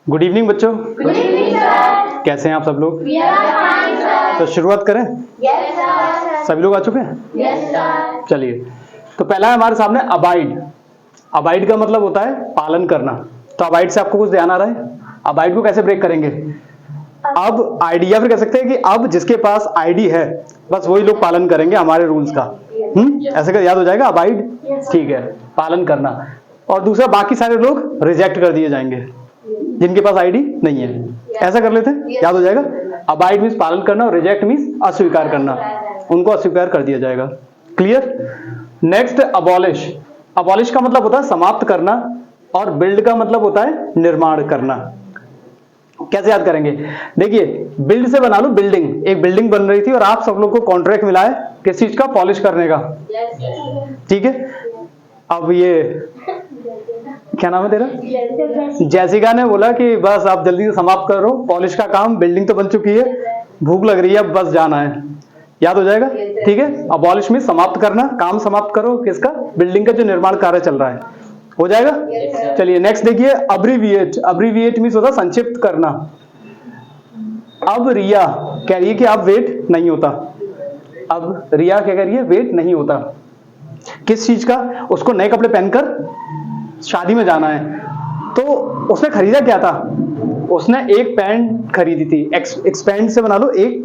Good evening बच्चों। Good evening sir. कैसे हैं आप सब लोग? We are fine sir. तो शुरुआत करें। Yes sir. सभी लोग आ चुके हैं? Yes sir. चलिए, तो पहला है हमारे सामने अबाइड। अबाइड का मतलब होता है पालन करना। तो अबाइड से आपको कुछ ध्यान आ रहा है? अबाइड को कैसे ब्रेक करेंगे? अब आईडी, या फिर कह सकते हैं कि अब जिसके पास आईडी है बस वही लोग पालन करेंगे हमारे रूल्स का। ऐसे कर याद हो जाएगा अबाइड। ठीक है, पालन करना। और दूसरा, बाकी सारे लोग रिजेक्ट कर दिए जाएंगे जिनके पास आईडी नहीं है। ऐसा कर लेते हैं, याद हो जाएगा। अबाइड मीन्स पालन करना और रिजेक्ट मीन्स अस्वीकार करना, उनको अस्वीकार कर दिया जाएगा। क्लियर? Next, abolish. अबॉलिश का मतलब होता है समाप्त करना, और बिल्ड का मतलब होता है निर्माण करना। कैसे याद करेंगे? देखिए, बिल्ड से बना लो बिल्डिंग। एक बिल्डिंग बन रही थी और आप सब लोग को कॉन्ट्रैक्ट मिला है किस चीज का? पॉलिश करने का। ठीक है। अब ये क्या नाम है तेरा? जैसिका ने बोला कि बस आप जल्दी से समाप्त करो पॉलिश का काम, बिल्डिंग तो बन चुकी है, भूख लग रही है, बस जाना है। याद हो जाएगा। ठीक है। अबॉलिश में समाप्त करना, काम समाप्त करो किसका? बिल्डिंग का जो निर्माण कार्य चल रहा है। हो जाएगा। चलिए नेक्स्ट देखिए, अब्रीविएट। अब्रीविएट मीन्स होता है संक्षिप्त करना। अब रिया कह रही है कि अब वेट नहीं होता। अब रिया क्या कह रही है? वेट नहीं होता। किस चीज का? उसको नए कपड़े पहनकर शादी में जाना है। तो उसने खरीदा क्या था? उसने एक पैंट खरीदी थी। एक्सपेंड से बना लो एक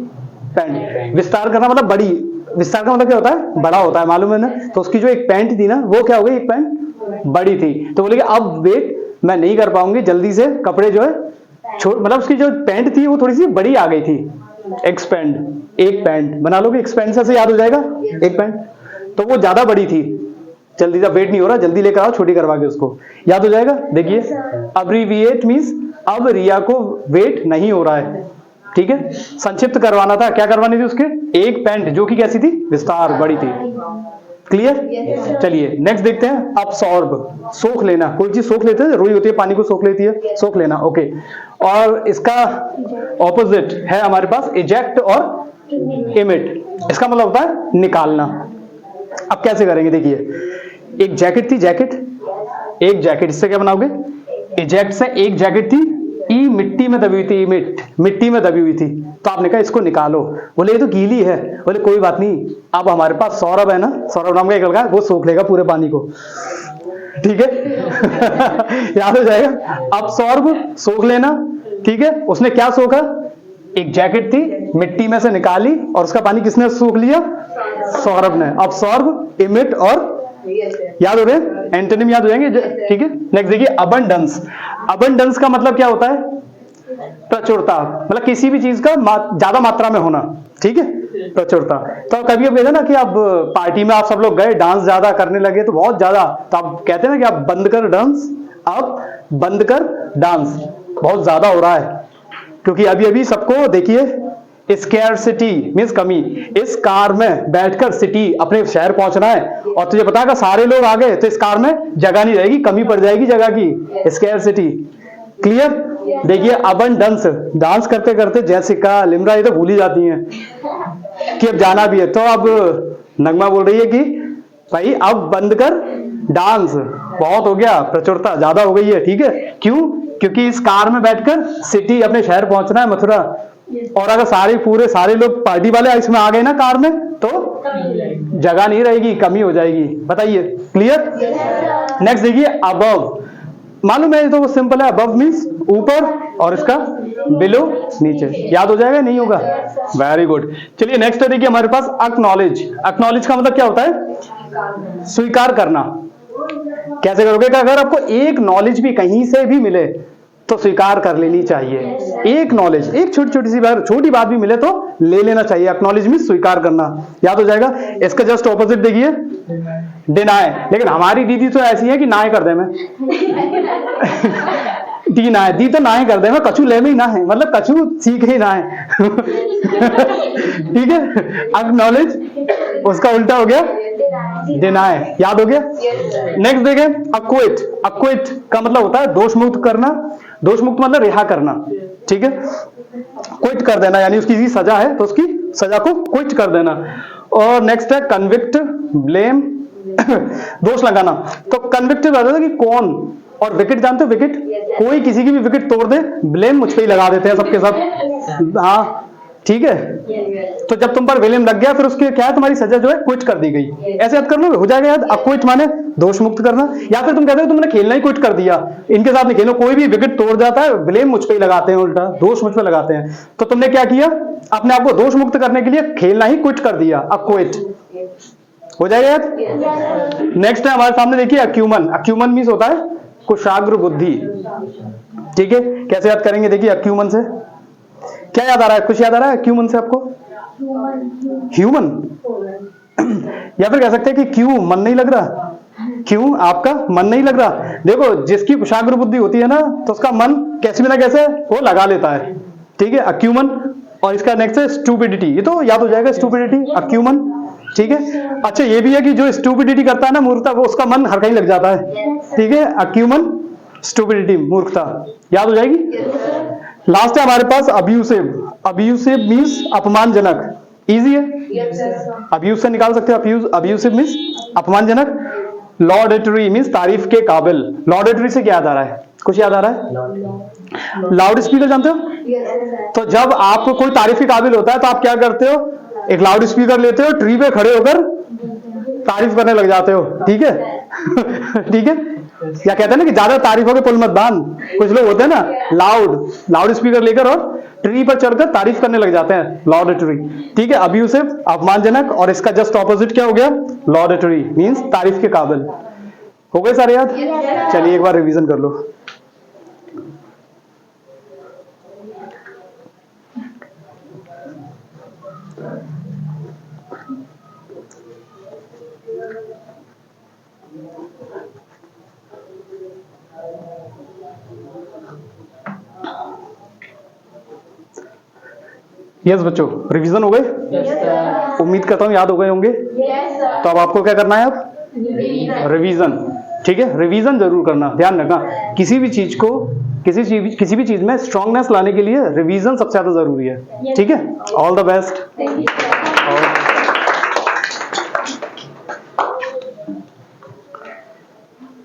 पैंट। विस्तार करना मतलब बड़ी। विस्तार का मतलब क्या होता है? बड़ा होता है, मालूम है ना। तो उसकी जो एक पैंट थी ना, वो क्या हो गई? एक पैंट बड़ी थी। तो बोले कि अब वेट मैं नहीं कर पाऊंगी, जल्दी से कपड़े जो है मतलब उसकी जो पैंट थी वो थोड़ी सी बड़ी आ गई थी। एक्सपेंड, एक पैंट बना लो कि एक्सपेंड से याद हो जाएगा एक पैंट। तो वो ज्यादा बड़ी थी, जल्दी से वेट नहीं हो रहा, जल्दी लेकर आओ, छोटी करवा के उसको। याद हो जाएगा। देखिए, अब्रीविएट मींस अब रिया को वेट नहीं हो रहा है। ठीक है। संक्षिप्त करवाना था। क्या करवानी थी उसके? एक पैंट जो कि कैसी थी? विस्तार, बड़ी थी। क्लियर? चलिए नेक्स्ट देखते हैं, अब्सॉर्ब। सोख लेना। कोई चीज सोख लेते हैं, रुई होती है पानी को सोख लेती है, सोख लेना। ओके। और इसका ऑपोजिट है हमारे पास इजेक्ट और इमिट। इसका मतलब होता है निकालना। अब कैसे करेंगे? देखिए, एक जैकेट थी, जैकेट, एक जैकेट, इससे क्या बनाओगे? इजेक्ट से एक जैकेट थी, ई मिट्टी में दबी हुई थी, मिट्टी में दबी हुई थी। तो आपने कहा इसको निकालो। बोले ये तो गीली है। बोले कोई बात नहीं, अब हमारे पास सौरभ है ना, सौरभ नाम का एक लड़का है, वो सोख लेगा पूरे पानी को। ठीक है। याद हो जाएगा। अब सौरभ सोख लेना। ठीक है। उसने क्या सोखा? एक जैकेट थी, मिट्टी में से निकाली, और उसका पानी किसने सोख लिया? सौरभ ने। अब सौरभ, इमिट और याद हो रहे हैं? एंटोनिम याद हो जाएंगे। ठीक है। नेक्स्ट देखिए, अबंडेंस। अबंडेंस का मतलब क्या होता है? प्रचुरता, मतलब किसी भी चीज का ज्यादा मात्रा में होना। ठीक है, प्रचुरता। तो कभी कभी कहते ना कि अब पार्टी में आप सब लोग गए, डांस ज्यादा करने लगे, तो बहुत ज्यादा, तो आप कहते हैं ना कि आप बंद कर डांस, अब बंद कर डांस, बहुत ज्यादा हो रहा है। क्योंकि अभी अभी सबको देखिए, स्कैरसिटी मींस कमी। इस कार में बैठकर सिटी, अपने शहर पहुंचना है, और तुझे पता है कि सारे लोग आ गए तो इस कार में जगह नहीं रहेगी, कमी पड़ जाएगी जगह की। स्कैरसिटी। क्लियर? देखिए, अबंडेंस। डांस करते करते जैसिका, लिम्रा ये तो भूल ही जाती हैं कि अब जाना भी है। तो अब नगमा बोल रही है कि भाई अब बंद कर डांस, बहुत हो गया, प्रचुरता ज्यादा हो गई है। ठीक है। क्यों? क्योंकि इस कार में बैठकर सिटी, अपने शहर पहुंचना है, मथुरा। और अगर सारे लोग पार्टी वाले इसमें आ गए ना कार में, तो जगह नहीं रहेगी, कमी हो जाएगी। बताइए। क्लियर? नेक्स्ट देखिए, अबव। मालूम है, तो वो सिंपल है। अबव मींस ऊपर, और इसका बिलो नीचे। याद हो जाएगा? नहीं होगा? Very good. चलिए नेक्स्ट देखिए हमारे पास एक्नॉलेज। एक्नॉलेज का मतलब क्या होता है? स्वीकार करना। कैसे करोगे? कि अगर आपको एक नॉलेज भी कहीं से भी मिले तो स्वीकार कर लेनी चाहिए। एक नॉलेज, एक छोटी छोटी सी बात, छोटी बात भी मिले तो ले लेना चाहिए। एक्नॉलेज में स्वीकार करना। याद हो जाएगा। इसका जस्ट ऑपोजिट देखिए, डिनाय। लेकिन हमारी दीदी तो ऐसी है कि नाय कर दे मैं। डी ना है, दी तो ना ही कर दे, मैं कछू ले में ही ना है, मतलब कछू सीख ही ना है। ठीक है। एक्नॉलेज उसका उल्टा हो गया डिनाय। याद हो गया। नेक्स्ट देखें, अक्विट। अक्विट का मतलब होता है दोष मुक्त करना। दोष मुक्त मतलब रिहा करना। ठीक है। क्विट कर देना, यानी उसकी सजा है तो उसकी सजा को क्विट कर देना। और नेक्स्ट है कन्विक्ट, ब्लेम, दोष लगाना। तो कन्विक्ट बताता है कि कौन और विकेट जानते हो विकेट, कोई किसी की भी विकेट तोड़ दे ब्लेम मुझ पे ही लगा देते हैं सबके सब। हाँ ठीक है, तो जब तुम पर विलेम लग गया फिर उसके क्या है, तुम्हारी सजा जो है क्विट कर दी गई। ऐसे याद कर लो, हो जाएगा याद। अब क्विट माने दोष मुक्त करना, या फिर तुम कहते हो तुमने खेलना ही क्विट कर दिया, इनके साथ नहीं खेलो, कोई भी विकेट तोड़ जाता है ब्लेम मुझ पे ही लगाते हैं, उल्टा दोष मुझ पे लगाते हैं। तो तुमने क्या किया, अपने आप को दोष मुक्त करने के लिए खेलना ही क्विट कर दिया, अब क्विट हो जाएगा याद। नेक्स्ट है हमारे सामने देखिए अक्यूमन। अक्यूमन मीन्स होता है कुशाग्र बुद्धि। ठीक है, कैसे याद करेंगे, देखिए अक्यूमन से क्या याद आ रहा है, कुछ याद आ रहा है अक्यूमन से आपको? ह्यूमन, या फिर कह सकते हैं कि क्यों मन नहीं लग रहा, क्यों आपका मन नहीं लग रहा। देखो जिसकी कुशाग्र बुद्धि होती है ना, तो उसका मन कैसे भी ना कैसे वो लगा लेता है। ठीक है, अक्यूमन। और इसका नेक्स्ट है स्टूपिडिटी, ये तो याद हो जाएगा स्टूपिडिटी, अक्यूमन। ठीक है, अच्छा ये भी है कि जो स्टूपिडिटी करता है ना, मूर्खता, वो उसका मन हर कहीं लग जाता है। ठीक है, अक्यूमन, स्टूपिडिटी, मूर्खता, याद हो जाएगी। लास्ट है हमारे पास अब्यूसिव। अब्यूसिव मीन्स अपमानजनक, इजी है, अब्यूज से निकाल सकते हैं। अब्यूसिव मीन्स अपमानजनक। लॉडेटरी मीन्स तारीफ के काबिल। लॉडेटरी से क्या याद आ रहा है, कुछ याद आ रहा है? लाउड स्पीकर जानते हो? तो जब आपको कोई तारीफ के काबिल होता है तो आप क्या करते हो, एक लाउड स्पीकर लेते हो, ट्री पे खड़े होकर तारीफ करने लग जाते हो। ठीक है ठीक है, या कहते हैं ना कि ज्यादा तारीफ हो के पुल मत बांध, कुछ लोग होते हैं ना लाउड स्पीकर लेकर और ट्री पर चढ़कर तारीफ करने लग जाते हैं, लॉडेटरी। ठीक है, अब्यूसिव अपमानजनक, और इसका जस्ट ऑपोजिट क्या हो गया, लॉडेटरी मींस तारीफ के काबिल। हो गए सारे याद? चलिए एक बार रिवीजन कर लो। यस बच्चों, रिवीजन हो गए? उम्मीद करता हूं याद हो गए होंगे। तो अब आपको क्या करना है, अब रिवीजन। ठीक है, रिवीजन जरूर करना, ध्यान रखना किसी भी चीज को, किसी भी चीज में स्ट्रांगनेस लाने के लिए रिवीजन सबसे ज्यादा जरूरी है। ठीक है, ऑल द बेस्ट।